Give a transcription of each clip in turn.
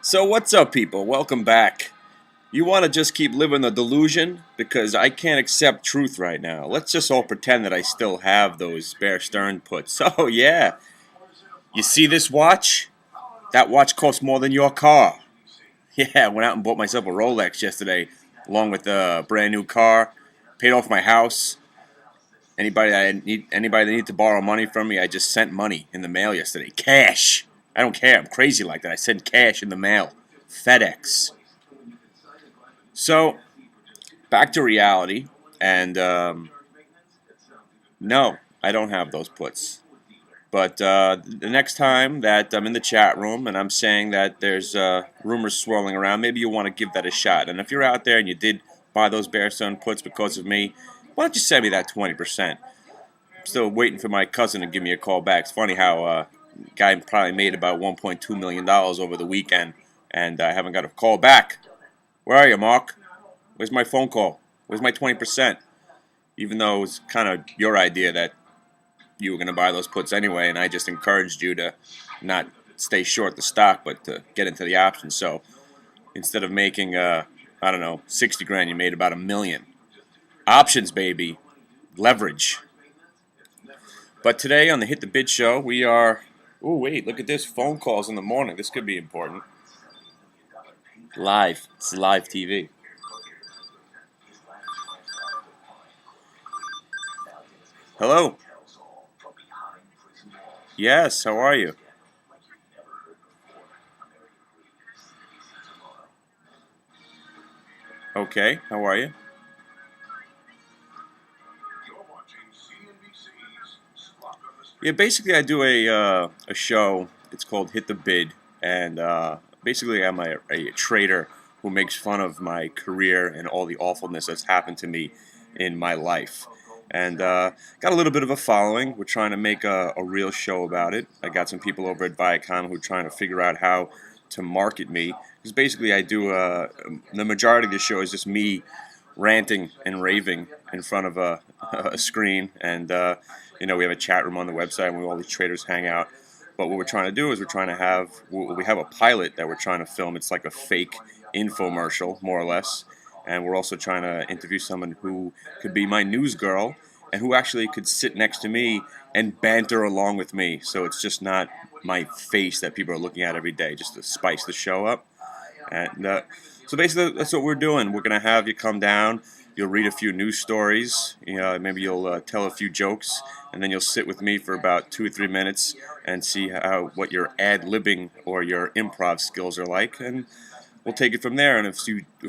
So what's up, people? Welcome back. You want to just keep living the delusion? Because I can't accept truth right now. Let's just all pretend that I still have those Bear Stern puts. Oh yeah, you see this watch? That watch costs more than your car. Yeah, I went out and bought myself a Rolex yesterday, along with a brand new car. Paid off my house. Anybody that needed to borrow money from me, I just sent money in the mail yesterday. Cash. I don't care. I'm crazy like that. I send cash in the mail. FedEx. So back to reality, and no, I don't have those puts. But the next time that I'm in the chat room and I'm saying that there's rumors swirling around, maybe you want to give that a shot. And if you're out there and you did buy those Bear Sun puts because of me, why don't you send me that 20%? I'm still waiting for my cousin to give me a call back. It's funny how guy probably made about $1.2 million over the weekend, and I haven't got a call back. Where are you, Mark? Where's my phone call? Where's my 20%? Even though it was kind of your idea that you were going to buy those puts anyway, and I just encouraged you to not stay short the stock, but to get into the options. So instead of making, I don't know, 60 grand, you made about $1 million. Options, baby. Leverage. But today on the Hit the Bid show, we are. Oh, wait, look at this. Phone calls in the morning. This could be important. Live. It's live TV. Hello. Yes, how are you? Okay, how are you? Yeah, basically, I do a show. It's called Hit the Bid, and basically, I'm a trader who makes fun of my career and all the awfulness that's happened to me in my life. And got a little bit of a following. We're trying to make a real show about it. I got some people over at Viacom who are trying to figure out how to market me. Because basically, I do the majority of the show is just me ranting and raving in front of a screen, and we have a chat room on the website where all these traders hang out. But what we're trying to do is we have a pilot that we're trying to film. It's like a fake infomercial, more or less, and we're also trying to interview someone who could be my news girl and who actually could sit next to me and banter along with me. So it's just not my face that people are looking at every day, just to spice the show up. And so basically, that's what we're doing. We're going to have you come down. You'll read a few news stories. Maybe you'll tell a few jokes, and then you'll sit with me for about 2 or 3 minutes and see what your ad-libbing or your improv skills are like, and we'll take it from there. And if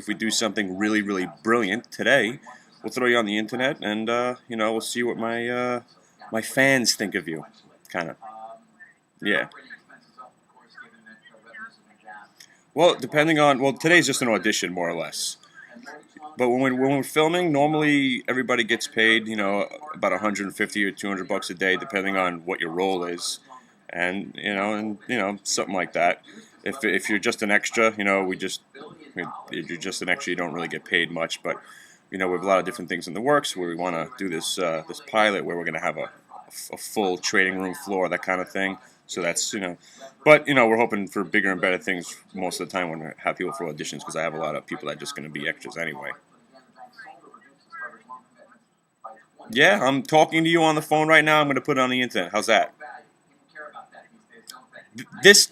we do something really, really brilliant today, we'll throw you on the internet, and we'll see what my fans think of you, kind of. Yeah. Well, today's just an audition, more or less. But when we're filming, normally everybody gets paid, about 150 or 200 bucks a day, depending on what your role is, and something like that. If you're just an extra, if you're just an extra, you don't really get paid much. But we have a lot of different things in the works where we want to do this pilot where we're going to have a full trading room floor, that kind of thing. So that's but we're hoping for bigger and better things most of the time when we have people for auditions, because I have a lot of people that are just going to be extras anyway. Yeah, I'm talking to you on the phone right now. I'm going to put it on the internet. How's that? This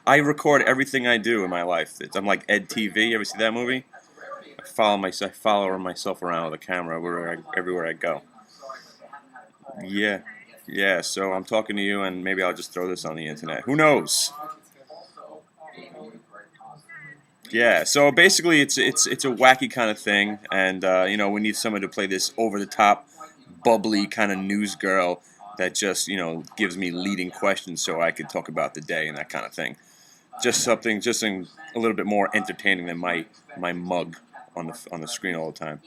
I record everything I do in my life. I'm like Ed TV. You ever see that movie? I follow myself around with a camera everywhere I go. Yeah, yeah. So I'm talking to you, and maybe I'll just throw this on the internet. Who knows? Yeah. So basically, it's a wacky kind of thing, and we need someone to play this over the top, bubbly kind of news girl that just gives me leading questions so I could talk about the day and that kind of thing. Just a little bit more entertaining than my mug on the screen all the time.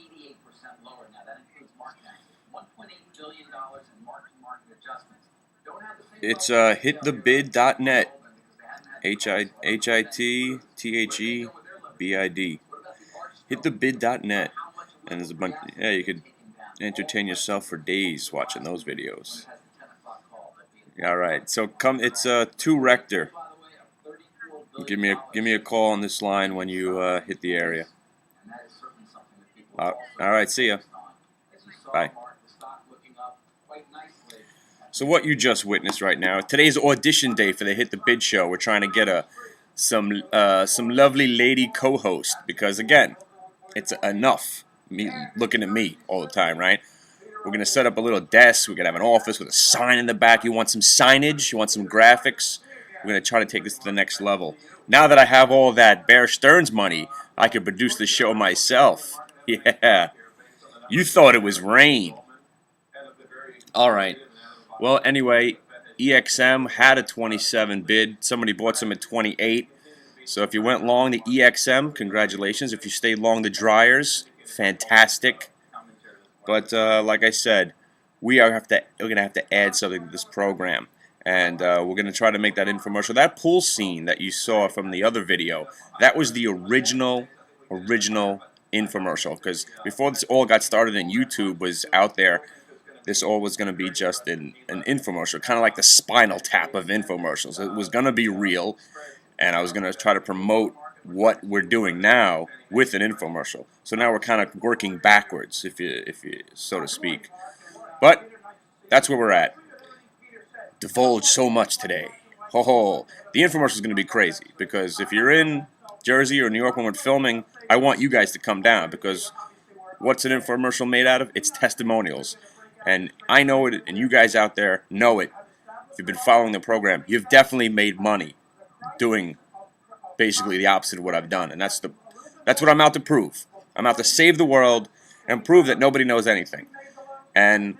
It's hitthebid.net. HITTHEBID. Hitthebid.net. And there's a bunch. Yeah, you could entertain yourself for days watching those videos. All right. So come. It's 2 Rector. Give me a call on this line when you hit the area. All right, see ya. Bye. So what you just witnessed right now, today's audition day for the Hit the Bid show. We're trying to get some lovely lady co-host because again, it's enough me looking at me all the time, right? We're gonna set up a little desk. We're gonna have an office with a sign in the back. You want some signage? You want some graphics? We're gonna try to take this to the next level. Now that I have all that Bear Stearns money, I can produce the show myself. Yeah. You thought it was rain. All right. Well, anyway, EXM had a 27 bid. Somebody bought some at 28. So if you went long the EXM, congratulations. If you stayed long the dryers, fantastic. But like I said, we're gonna have to add something to this program, and we're gonna try to make that infomercial. That pool scene that you saw from the other video, that was the original infomercial. Because before this all got started and YouTube was out there, this all was gonna be just an infomercial, kind of like the Spinal Tap of infomercials. It was gonna be real, and I was gonna try to promote what we're doing now with an infomercial. So now we're kind of working backwards, if you so to speak. But that's where we're at. Divulge so much today. Ho ho. The infomercial is going to be crazy because if you're in Jersey or New York when we're filming, I want you guys to come down because what's an infomercial made out of? It's testimonials. And I know it, and you guys out there know it. If you've been following the program, you've definitely made money doing basically the opposite of what I've done, and that's what I'm out to prove. I'm out to save the world and prove that nobody knows anything. And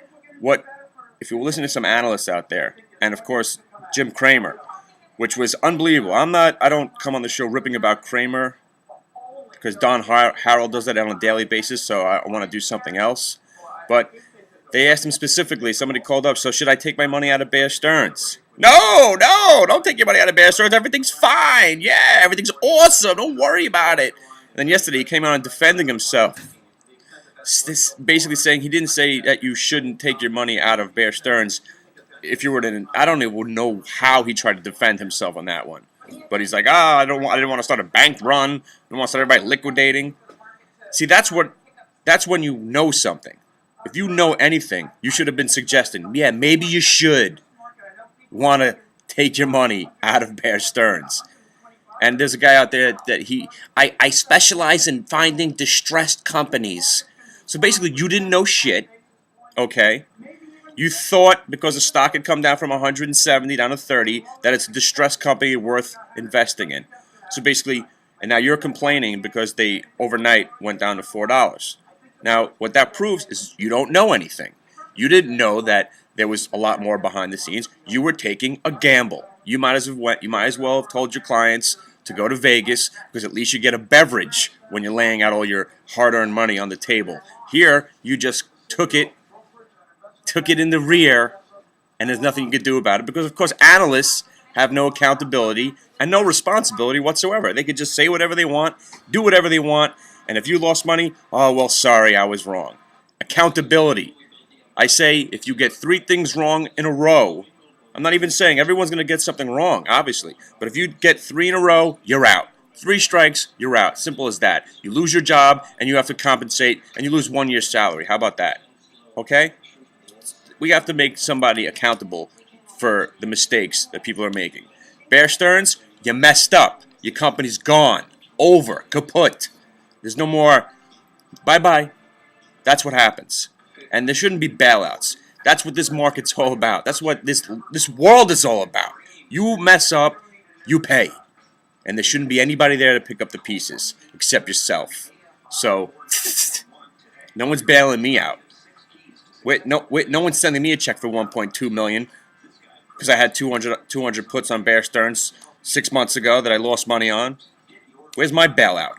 if you listen to some analysts out there, and of course Jim Cramer, which was unbelievable. I don't come on the show ripping about Cramer because Don Harold does that on a daily basis, so I want to do something else. But they asked him specifically, somebody called up, so should I take my money out of Bear Stearns? No, don't take your money out of Bear Stearns. Everything's fine. Yeah, everything's awesome. Don't worry about it. And then yesterday he came out and defending himself. This basically saying he didn't say that you shouldn't take your money out of Bear Stearns. If you were to, I don't even know how he tried to defend himself on that one. But he's like, I didn't want to start a bank run. I didn't want to start everybody liquidating. See, that's when you know something. If you know anything, you should have been suggesting, yeah, maybe you should want to take your money out of Bear Stearns. And there's a guy out there that I specialize in finding distressed companies. So basically, you didn't know shit, okay? You thought because the stock had come down from 170 down to 30 that it's a distressed company worth investing in. So basically, and now you're complaining because they overnight went down to $4. Now, what that proves is you don't know anything. You didn't know that there was a lot more behind the scenes. You were taking a gamble. You might as well have told your clients to go to Vegas because at least you get a beverage when you're laying out all your hard-earned money on the table. Here, you just took it in the rear, and there's nothing you could do about it because, of course, analysts have no accountability and no responsibility whatsoever. They could just say whatever they want, do whatever they want, and if you lost money, oh, well, sorry, I was wrong. Accountability. I say if you get 3 things wrong in a row, I'm not even saying everyone's going to get something wrong, obviously, but if you get 3 in a row, you're out. 3 strikes, you're out. Simple as that. You lose your job, and you have to compensate, and you lose 1 year's salary. How about that? Okay? We have to make somebody accountable for the mistakes that people are making. Bear Stearns, you messed up. Your company's gone. Over. Kaput. There's no more. Bye-bye. That's what happens. And there shouldn't be bailouts. That's what this market's all about. That's what this world is all about. You mess up, you pay. And there shouldn't be anybody there to pick up the pieces except yourself. So, no one's bailing me out. No one's sending me a check for $1.2 million because I had 200 puts on Bear Stearns 6 months ago that I lost money on. Where's my bailout?